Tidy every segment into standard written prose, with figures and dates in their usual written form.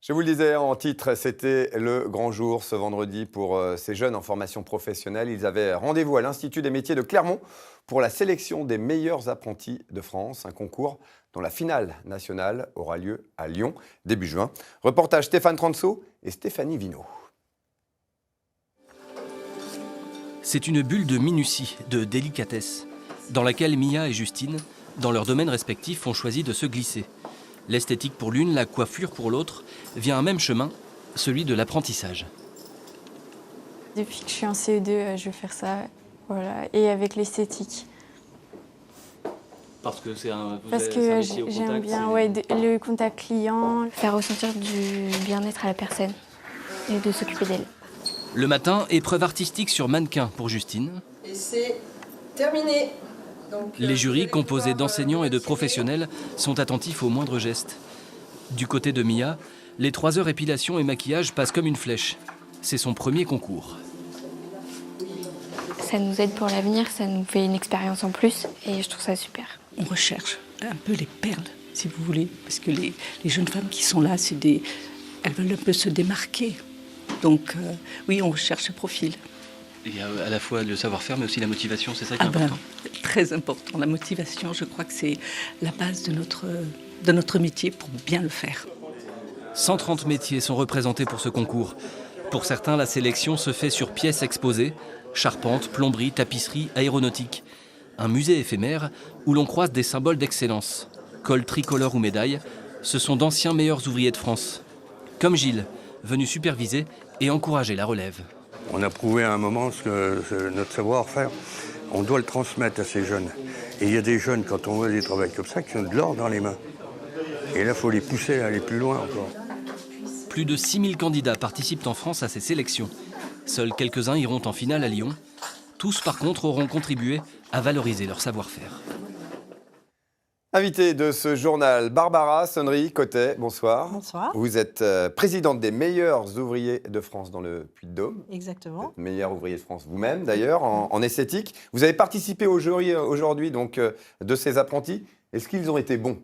Je vous le disais en titre, c'était le grand jour ce vendredi pour ces jeunes en formation professionnelle. Ils avaient rendez-vous à l'Institut des métiers de Clermont pour la sélection des meilleurs apprentis de France, un concours dont la finale nationale aura lieu à Lyon début juin. Reportage Stéphane Transo et Stéphanie Vino. C'est une bulle de minutie, de délicatesse, dans laquelle Mia et Justine, dans leurs domaines respectifs, ont choisi de se glisser. L'esthétique pour l'une, la coiffure pour l'autre, vient un même chemin, celui de l'apprentissage. Depuis que je suis en CE2, je veux faire ça, voilà, et avec l'esthétique. Parce que c'est un métier au contact, j'aime bien le contact client. Faire ressentir du bien-être à la personne et de s'occuper d'elle. Le matin, épreuve artistique sur mannequin pour Justine. Et c'est terminé. Donc, les jurys, composés d'enseignants et de professionnels, sont attentifs aux moindres gestes. Du côté de Mia, les 3 heures épilation et maquillage passent comme une flèche. C'est son premier concours. Ça nous aide pour l'avenir, ça nous fait une expérience en plus et je trouve ça super. On recherche un peu les perles, si vous voulez, parce que les jeunes femmes qui sont là, elles veulent un peu se démarquer. Donc oui, on recherche ce profil. Il y a à la fois le savoir-faire, mais aussi la motivation, c'est ça qui est important. Très important. La motivation, je crois que c'est la base de notre métier pour bien le faire. 130 métiers sont représentés pour ce concours. Pour certains, la sélection se fait sur pièces exposées, charpente, plomberie, tapisserie, aéronautique. Un musée éphémère où l'on croise des symboles d'excellence. Col tricolore ou médaille, ce sont d'anciens meilleurs ouvriers de France. Comme Gilles, venu superviser et encourager la relève. On a prouvé à un moment notre savoir-faire. On doit le transmettre à ces jeunes. Et il y a des jeunes, quand on voit des travaux comme ça, qui ont de l'or dans les mains. Et là, il faut les pousser à aller plus loin encore. Plus de 6000 candidats participent en France à ces sélections. Seuls quelques-uns iront en finale à Lyon. Tous, par contre, auront contribué à valoriser leur savoir-faire. Invitée de ce journal, Barbara Sonnery-Cotet, bonsoir. Bonsoir. Vous êtes présidente des meilleurs ouvriers de France dans le Puy-de-Dôme. Exactement. Vous êtes meilleur ouvrier de France vous-même, d'ailleurs, en esthétique. Vous avez participé au jury aujourd'hui donc, de ces apprentis. Est-ce qu'ils ont été bons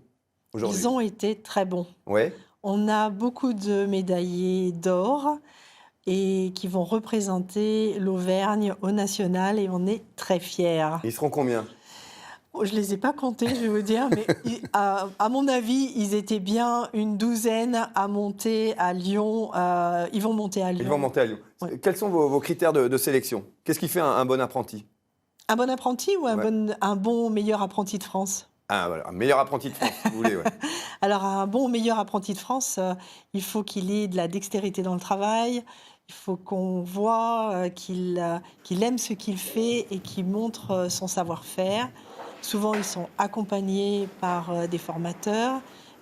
aujourd'hui? Ils ont été très bons. Ouais. On a beaucoup de médaillés d'or et qui vont représenter l'Auvergne au national et on est très fiers. Ils seront combien? Je ne les ai pas comptés, je vais vous dire, mais à mon avis, ils étaient bien une douzaine à monter à Lyon. Ils vont monter à Lyon. Ils vont monter à Lyon. Ouais. Quels sont vos critères de sélection? Qu'est-ce qui fait un bon apprenti? Un bon apprenti ou un bon meilleur apprenti de France? Ah, voilà, un meilleur apprenti de France, si vous voulez. Ouais. Alors, un bon meilleur apprenti de France, il faut qu'il ait de la dextérité dans le travail. Il faut qu'on voit qu'il aime ce qu'il fait et qu'il montre son savoir-faire. Souvent, ils sont accompagnés par des formateurs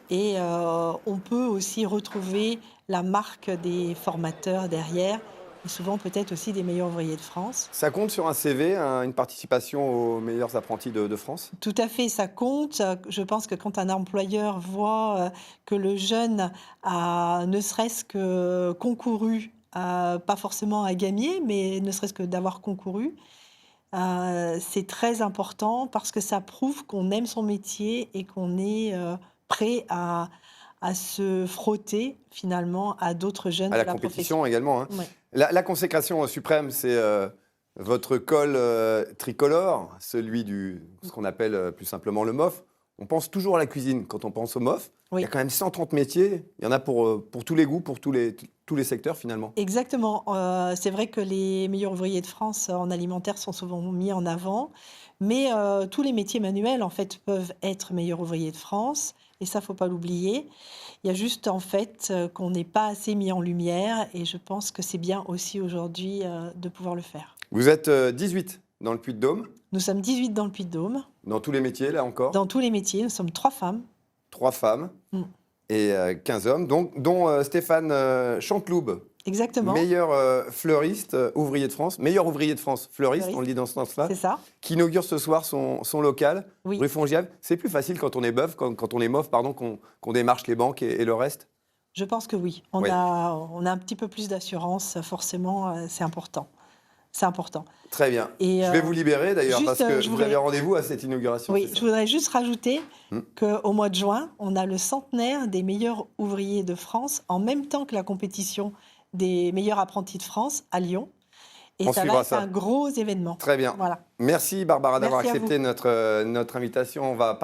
et on peut aussi retrouver la marque des formateurs derrière et souvent peut-être aussi des meilleurs ouvriers de France. Ça compte sur un CV, une participation aux meilleurs apprentis de France? Tout à fait, ça compte. Je pense que quand un employeur voit que le jeune a ne serait-ce que concouru, pas forcément à gagner, mais ne serait-ce que d'avoir concouru, c'est très important parce que ça prouve qu'on aime son métier et qu'on est prêt à se frotter finalement à d'autres jeunes à de la compétition profession. également. Hein. Ouais. La consécration suprême, c'est votre col tricolore, celui ce qu'on appelle plus simplement le MOF. On pense toujours à la cuisine quand on pense au MOF. Oui. Il y a quand même 130 métiers. Il y en a pour tous les goûts, pour tous les secteurs finalement. Exactement. C'est vrai que les meilleurs ouvriers de France en alimentaire sont souvent mis en avant, mais tous les métiers manuels en fait peuvent être meilleurs ouvriers de France, et ça faut pas l'oublier. Il y a juste en fait qu'on n'est pas assez mis en lumière, et je pense que c'est bien aussi aujourd'hui de pouvoir le faire. Vous êtes 18 dans le Puy-de-Dôme. Nous sommes 18 dans le Puy-de-Dôme. Dans tous les métiers, là encore. Dans tous les métiers, nous sommes 3 femmes. 3 femmes et 15 hommes, dont Stéphane Chanteloube. Exactement. Meilleur fleuriste, ouvrier de France. Meilleur ouvrier de France, fleuriste, on le dit dans ce sens-là. C'est ça. Qui inaugure ce soir son local, Oui. rue Fongiave. C'est plus facile quand on est bœuf, quand on est MOF, pardon, qu'on démarche les banques et le reste? Je pense que oui. On a un petit peu plus d'assurance, forcément, c'est important. C'est important. Très bien. Et, je vais vous libérer d'ailleurs, juste, parce que je vous voudrais- avez rendez-vous à cette inauguration. Oui, c'est je ça voudrais juste rajouter qu'au mois de juin, on a le centenaire des meilleurs ouvriers de France, en même temps que la compétition des meilleurs apprentis de France à Lyon. Et On ça suivra va être ça. un gros événement. Très bien. Voilà. Merci Barbara d'avoir Merci à accepté notre invitation. On va